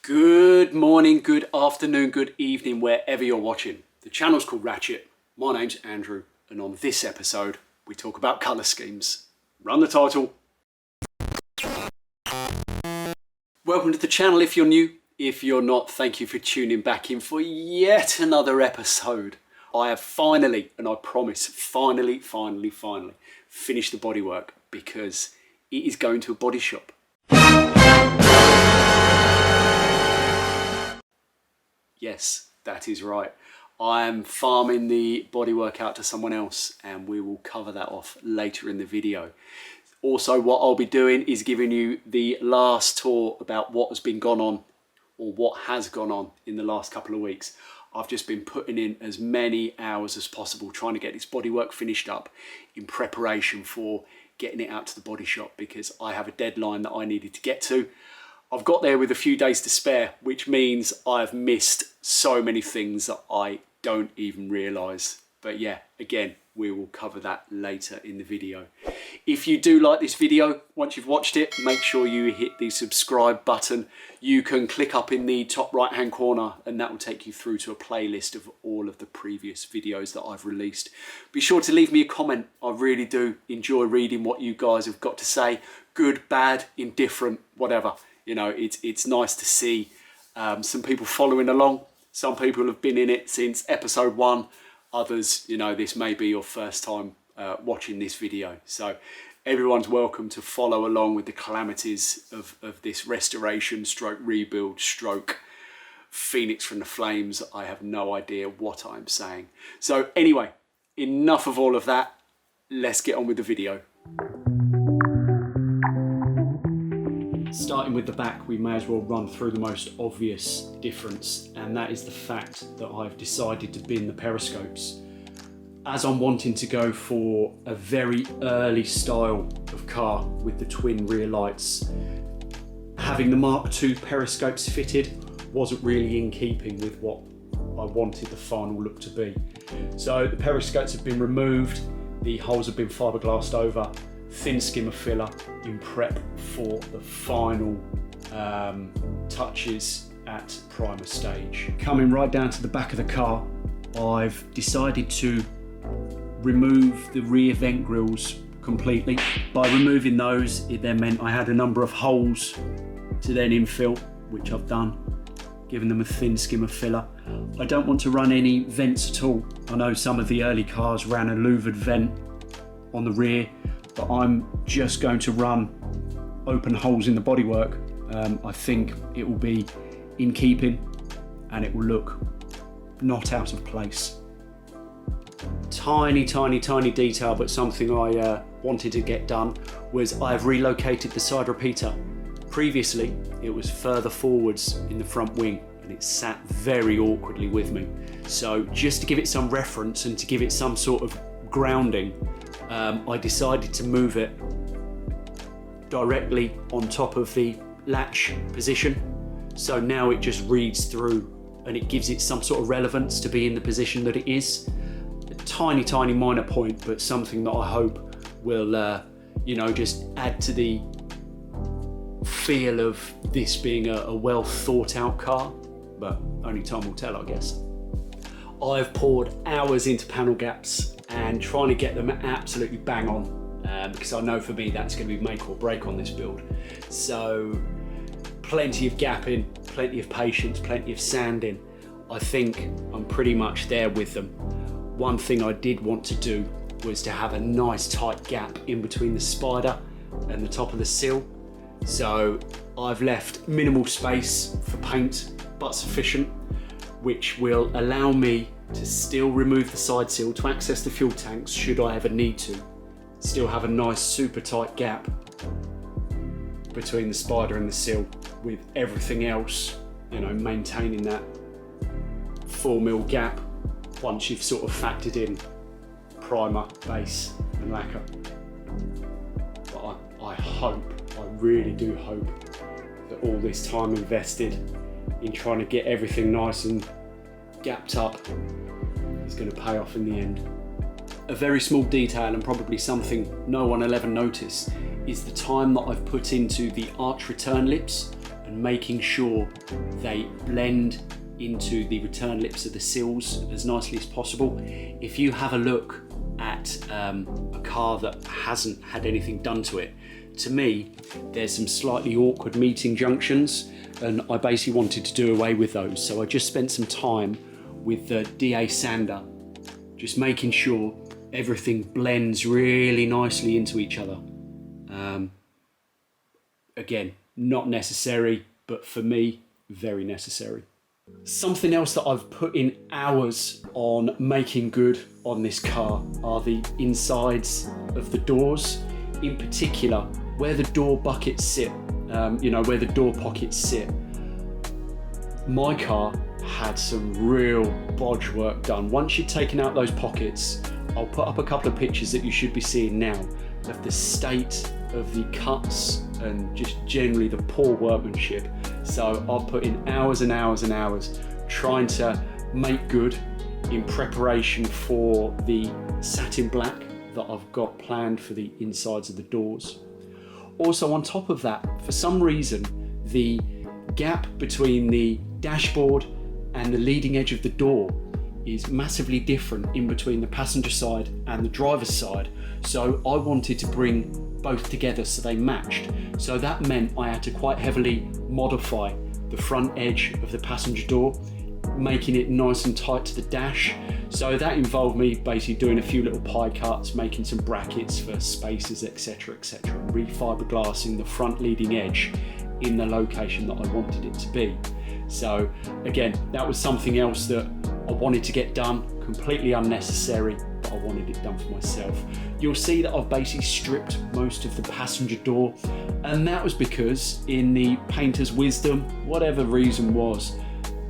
Good morning, good afternoon, good evening, wherever you're watching. The channel's called Ratchet. My name's Andrew, and on this episode, we talk about colour schemes. Run the title. Welcome to the channel if you're new. If you're not, thank you for tuning back in for yet another episode. I have finally, and I promise, finally finished the bodywork because it is going to a body shop. Yes, that is right. I am farming the bodywork out to someone else, and we will cover that off later in the video. Also, what I'll be doing is giving you the last tour about what has been gone on, or what has gone on in the last couple of weeks. I've just been putting in as many hours as possible trying to get this bodywork finished up in preparation for getting it out to the body shop, because I have a deadline that I needed to get to. I've got there with a few days to spare, which means I've missed so many things that I don't even realise. But yeah, again, we will cover that later in the video. If you do like this video, once you've watched it, make sure you hit the subscribe button. You can click up in the top right hand corner and that will take you through to a playlist of all of the previous videos that I've released. Be sure to leave me a comment. I really do enjoy reading what you guys have got to say. Good, bad, indifferent, whatever. You know, it's nice to see some people following along. Some people have been in it since episode 1. Others, you know, this may be your first time watching this video. So everyone's welcome to follow along with the calamities of this restoration stroke rebuild stroke phoenix from the flames. I have no idea what I'm saying. So anyway, enough of all of that. Let's get on with the video. Starting with the back, we may as well run through the most obvious difference, and that is the fact that I've decided to bin the periscopes. As I'm wanting to go for a very early style of car with the twin rear lights, having the Mark II periscopes fitted wasn't really in keeping with what I wanted the final look to be. So the periscopes have been removed, the holes have been fiberglassed over, thin skimmer filler in prep for the final touches at primer stage. Coming right down to the back of the car, I've decided to remove the rear vent grills completely. By removing those, it then meant I had a number of holes to then infill, which I've done, giving them a thin skimmer filler. I don't want to run any vents at all. I know some of the early cars ran a louvered vent on the rear, but I'm just going to run open holes in the bodywork. I think it will be in keeping and it will look not out of place. Tiny detail, but something I wanted to get done was I've relocated the side repeater. Previously, it was further forwards in the front wing and it sat very awkwardly with me. So just to give it some reference and to give it some sort of grounding, I decided to move it directly on top of the latch position. So now it just reads through and it gives it some sort of relevance to be in the position that it is. A tiny minor point, but something that I hope will, you know, just add to the feel of this being a well thought out car, but only time will tell, I guess. I've poured hours into panel gaps and trying to get them absolutely bang on, because I know for me that's going to be make or break on this build. So plenty of gapping, plenty of patience, plenty of sanding. I think I'm pretty much there with them. One thing I did want to do was to have a nice tight gap in between the spider and the top of the sill. So I've left minimal space for paint, but sufficient, which will allow me to still remove the side sill to access the fuel tanks should I ever need to. Still have a nice super tight gap between the spider and the sill, with everything else, you know, maintaining that 4mm gap once you've sort of factored in primer, base and lacquer. But I hope, I really do hope that all this time invested in trying to get everything nice and gapped up is going to pay off in the end. A very small detail, and probably something no one will ever notice, is the time that I've put into the arch return lips and making sure they blend into the return lips of the sills as nicely as possible. If you have a look at a car that hasn't had anything done to it, to me, there's some slightly awkward meeting junctions, and I basically wanted to do away with those. So I just spent some time with the DA sander, just making sure everything blends really nicely into each other. Again, not necessary, but for me, very necessary. Something else that I've put in hours on making good on this car are the insides of the doors, in particular where the door buckets sit, where the door pockets sit. My car had some real bodge work done. Once you've taken out those pockets, I'll put up a couple of pictures that you should be seeing now of the state of the cuts and just generally the poor workmanship. So I've put in hours and hours and hours trying to make good in preparation for the satin black that I've got planned for the insides of the doors. Also on top of that, for some reason, the gap between the dashboard and the leading edge of the door is massively different in between the passenger side and the driver's side. So I wanted to bring both together so they matched. So that meant I had to quite heavily modify the front edge of the passenger door, making it nice and tight to the dash. So that involved me basically doing a few little pie cuts, making some brackets for spacers, etc., and re-fiberglassing the front leading edge in the location that I wanted it to be. So again, that was something else that I wanted to get done, completely unnecessary, but I wanted it done for myself. You'll see that I've basically stripped most of the passenger door, and that was because in the painter's wisdom, whatever reason was,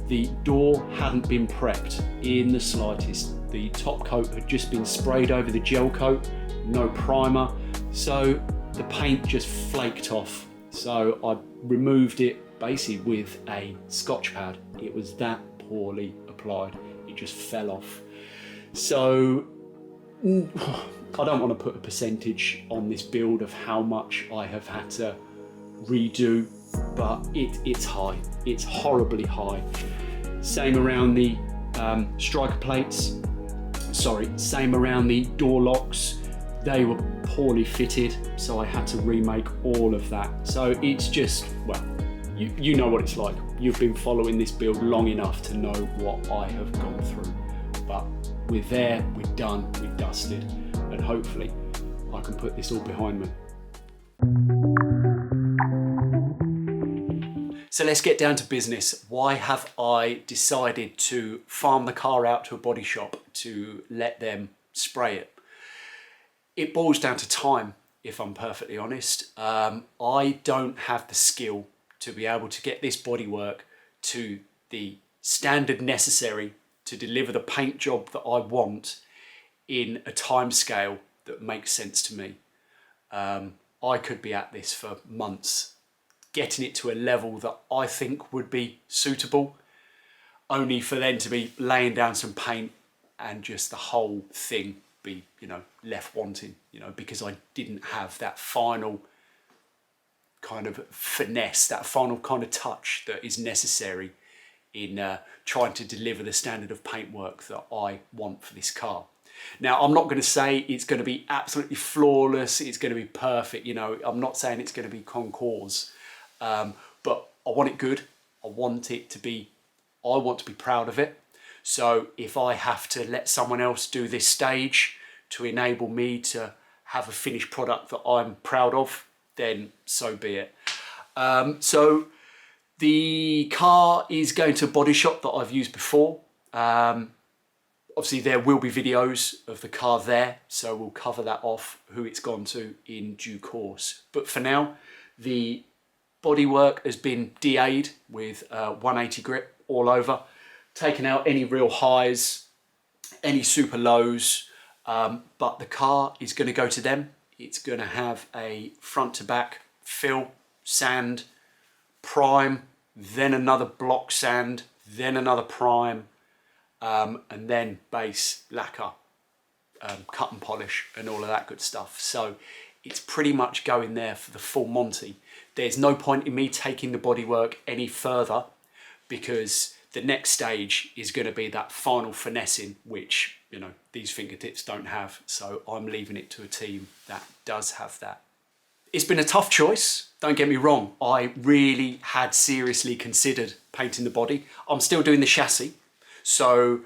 the door hadn't been prepped in the slightest. The top coat had just been sprayed over the gel coat, no primer, so the paint just flaked off. So I removed it basically with a Scotch pad. It was that poorly applied, it just fell off. So I don't want to put a percentage on this build of how much I have had to redo, but it's high, it's horribly high. Same around the striker plates, same around the door locks. They were poorly fitted, so I had to remake all of that. So it's just, well, you know what it's like. You've been following this build long enough to know what I have gone through. But we're there, we're done, we're dusted, and hopefully I can put this all behind me. So let's get down to business. Why have I decided to farm the car out to a body shop to let them spray it? It boils down to time, if I'm perfectly honest. I don't have the skill to be able to get this bodywork to the standard necessary to deliver the paint job that I want in a time scale that makes sense to me. I could be at this for months, getting it to a level that I think would be suitable, only for then to be laying down some paint and just the whole thing be, left wanting, because I didn't have that final kind of finesse, that final kind of touch that is necessary in trying to deliver the standard of paintwork that I want for this car. Now, I'm not going to say it's going to be absolutely flawless, it's going to be perfect, I'm not saying it's going to be concours, but I want it good, I want to be proud of it. So if I have to let someone else do this stage to enable me to have a finished product that I'm proud of, then so be it. So the car is going to a body shop that I've used before. Obviously there will be videos of the car there, so we'll cover that off, who it's gone to in due course. But for now, the bodywork has been DA'd with 180 grit all over, taken out any real highs, any super lows, but the car is going to go to them. It's going to have a front to back fill, sand, prime, then another block sand, then another prime, and then base, lacquer, cut and polish and all of that good stuff. So it's pretty much going there for the full Monty. There's no point in me taking the bodywork any further, because the next stage is going to be that final finessing, which, you know, these fingertips don't have. So I'm leaving it to a team that does have that. It's been a tough choice, don't get me wrong. I really had seriously considered painting the body. I'm still doing the chassis. So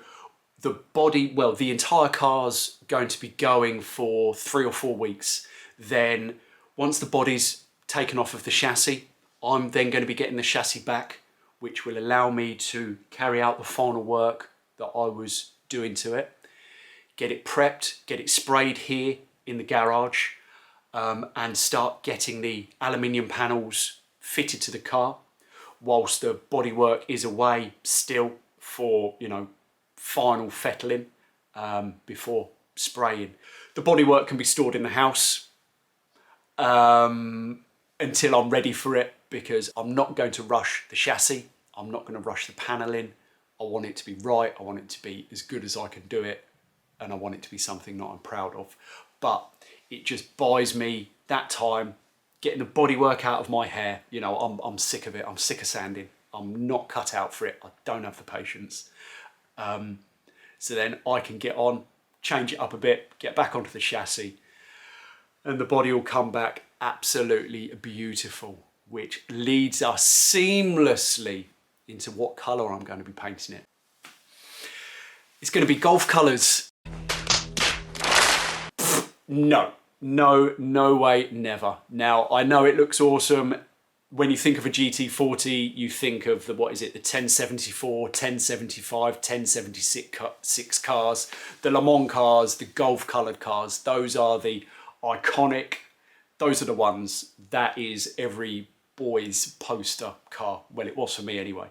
the body, well, the entire car's going to be going for 3 or 4 weeks. Then once the body's taken off of the chassis, I'm then going to be getting the chassis back, which will allow me to carry out the final work that I was doing to it, get it prepped, get it sprayed here in the garage, and start getting the aluminium panels fitted to the car, whilst the bodywork is away still for, you know, final fettling before spraying. The bodywork can be stored in the house until I'm ready for it, because I'm not going to rush the chassis. I'm not going to rush the panelling. I want it to be right. I want it to be as good as I can do it. And I want it to be something that I'm proud of. But it just buys me that time getting the bodywork out of my hair. You know, I'm sick of it. I'm sick of sanding. I'm not cut out for it. I don't have the patience. So then I can get on, change it up a bit, get back onto the chassis, and the body will come back absolutely beautiful, which leads us seamlessly into what colour I'm going to be painting it. It's going to be golf colours. No way, never. Now, I know it looks awesome. When you think of a GT40, you think of the, what is it, the 1074, 1075, 1076 cars, the Le Mans cars, the golf coloured cars. Those are the iconic, those are the ones. That is every boy's poster car. Well, it was for me anyway.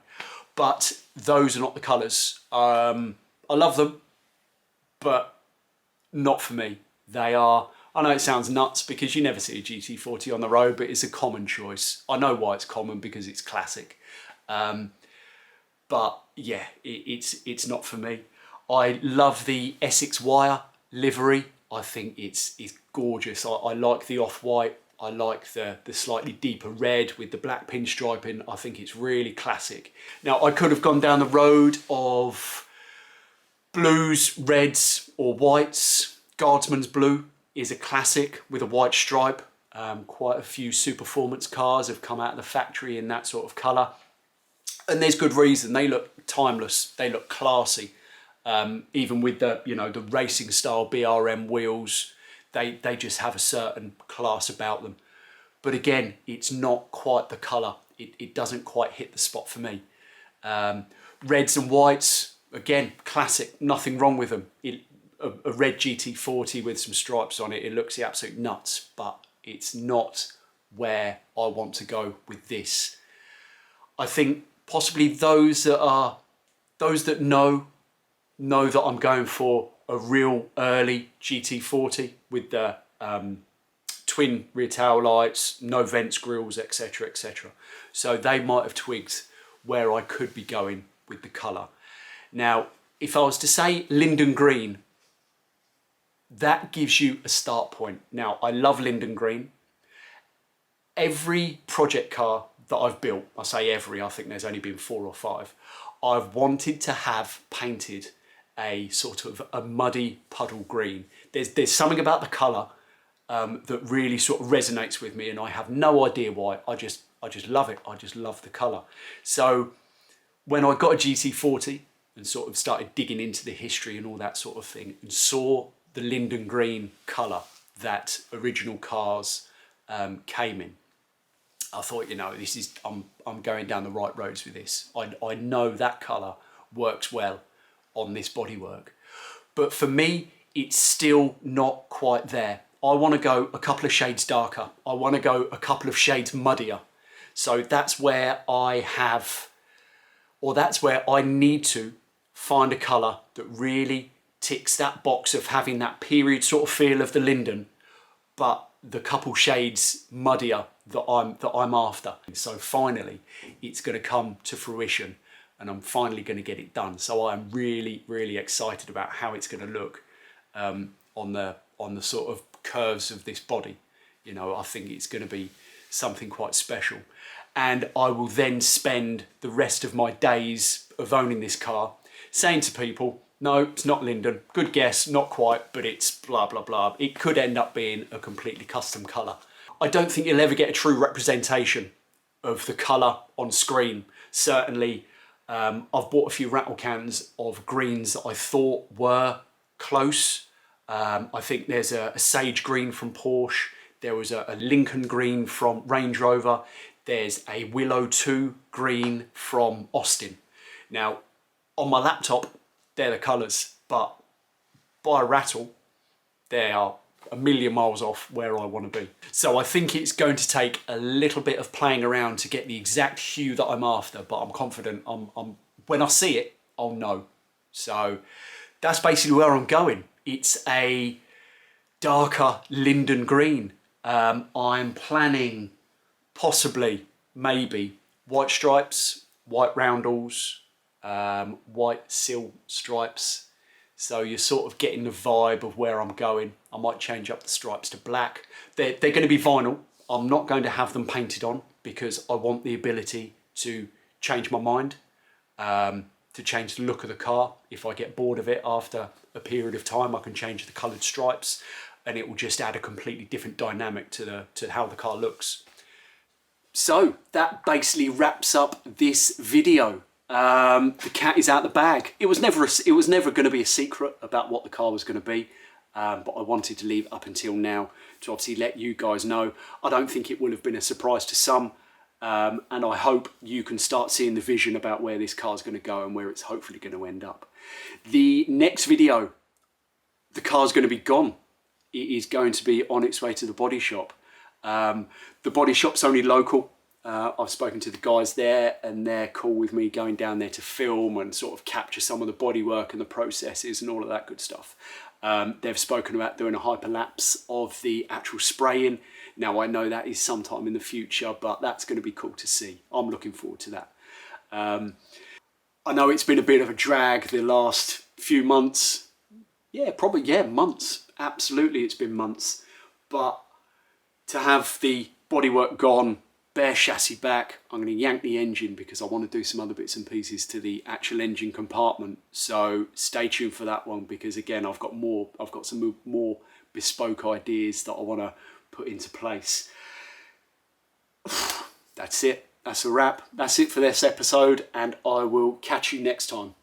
But those are not the colours. I love them, but not for me. They are, I know it sounds nuts because you never see a GT40 on the road, but it's a common choice. I know why it's common, because it's classic. But yeah, it's not for me. I love the Essex wire livery. I think it's gorgeous. I like the off-white. I like the slightly deeper red with the black pinstriping. I think it's really classic. Now, I could have gone down the road of blues, reds or whites. Guardsman's blue is a classic with a white stripe. Quite a few Superformance cars have come out of the factory in that sort of colour. And there's good reason. They look timeless. They look classy. Even with the, you know, the racing style BRM wheels, they just have a certain class about them. But again, it's not quite the colour. It doesn't quite hit the spot for me. Reds and whites, again, classic. Nothing wrong with them. A red GT40 with some stripes on it, it looks the absolute nuts, but it's not where I want to go with this. I think possibly those that know that I'm going for a real early GT40 with the twin rear tail lights, no vents, grills, etc, etc. So they might have twigged where I could be going with the colour. Now, if I was to say Linden Green, that gives you a start point. Now, I love Linden Green. Every project car that I've built, I say every, I think there's only been 4 or 5, I've wanted to have painted a sort of a muddy puddle green. There's something about the colour that really sort of resonates with me, and I have no idea why. I just love it. I just love the colour. So when I got a GT40 and sort of started digging into the history and all that sort of thing, and saw the Linden Green colour that original cars came in, I thought, you know, this is, I'm going down the right roads with this. I know that colour works well on this bodywork. But for me, it's still not quite there. I want to go a couple of shades darker. I want to go a couple of shades muddier. So that's where I have, or that's where I need to find a colour that really ticks that box of having that period sort of feel of the Linden, but the couple shades muddier that I'm after. So finally, it's going to come to fruition, and I'm finally going to get it done. So I'm really, really excited about how it's going to look on the sort of curves of this body. You know, I think it's going to be something quite special. And I will then spend the rest of my days of owning this car saying to people, no, it's not Linden. Good guess, not quite, but it's blah, blah, blah. It could end up being a completely custom colour. I don't think you'll ever get a true representation of the colour on screen. Certainly, I've bought a few rattle cans of greens that I thought were close. I think there's a sage green from Porsche. There was a Lincoln green from Range Rover. There's a Willow 2 green from Austin. Now, on my laptop, they're the colours, but by a rattle, they are a million miles off where I want to be. So I think it's going to take a little bit of playing around to get the exact hue that I'm after, but I'm confident when I see it, I'll know. So that's basically where I'm going. It's a darker Linden green. I'm planning possibly, maybe, white stripes, white roundels, white seal stripes. So you're sort of getting the vibe of where I'm going. I might change up the stripes to black. They're going to be vinyl. I'm not going to have them painted on because I want the ability to change my mind, to change the look of the car. If I get bored of it after a period of time, I can change the coloured stripes and it will just add a completely different dynamic to how the car looks. So that basically wraps up this video. The cat is out the bag. It was never going to be a secret about what the car was going to be, but I wanted to leave it up until now to obviously let you guys know. I don't think it will have been a surprise to some, and I hope you can start seeing the vision about where this car is going to go and where it's hopefully going to end up. The next video, the car's going to be gone. It is going to be on its way to the body shop. The body shop's only local. I've spoken to the guys there and they're cool with me going down there to film and sort of capture some of the bodywork and the processes and all of that good stuff. They've spoken about doing a hyperlapse of the actual spraying. Now I know that is sometime in the future, but that's going to be cool to see. I'm looking forward to that. I know it's been a bit of a drag the last few months. Yeah, probably, yeah, months. Absolutely, it's been months. But to have the bodywork gone, bare chassis back, I'm going to yank the engine because I want to do some other bits and pieces to the actual engine compartment. So stay tuned for that one because again, I've got some more bespoke ideas that I want to put into place. That's it. That's a wrap. That's it for this episode, and I will catch you next time.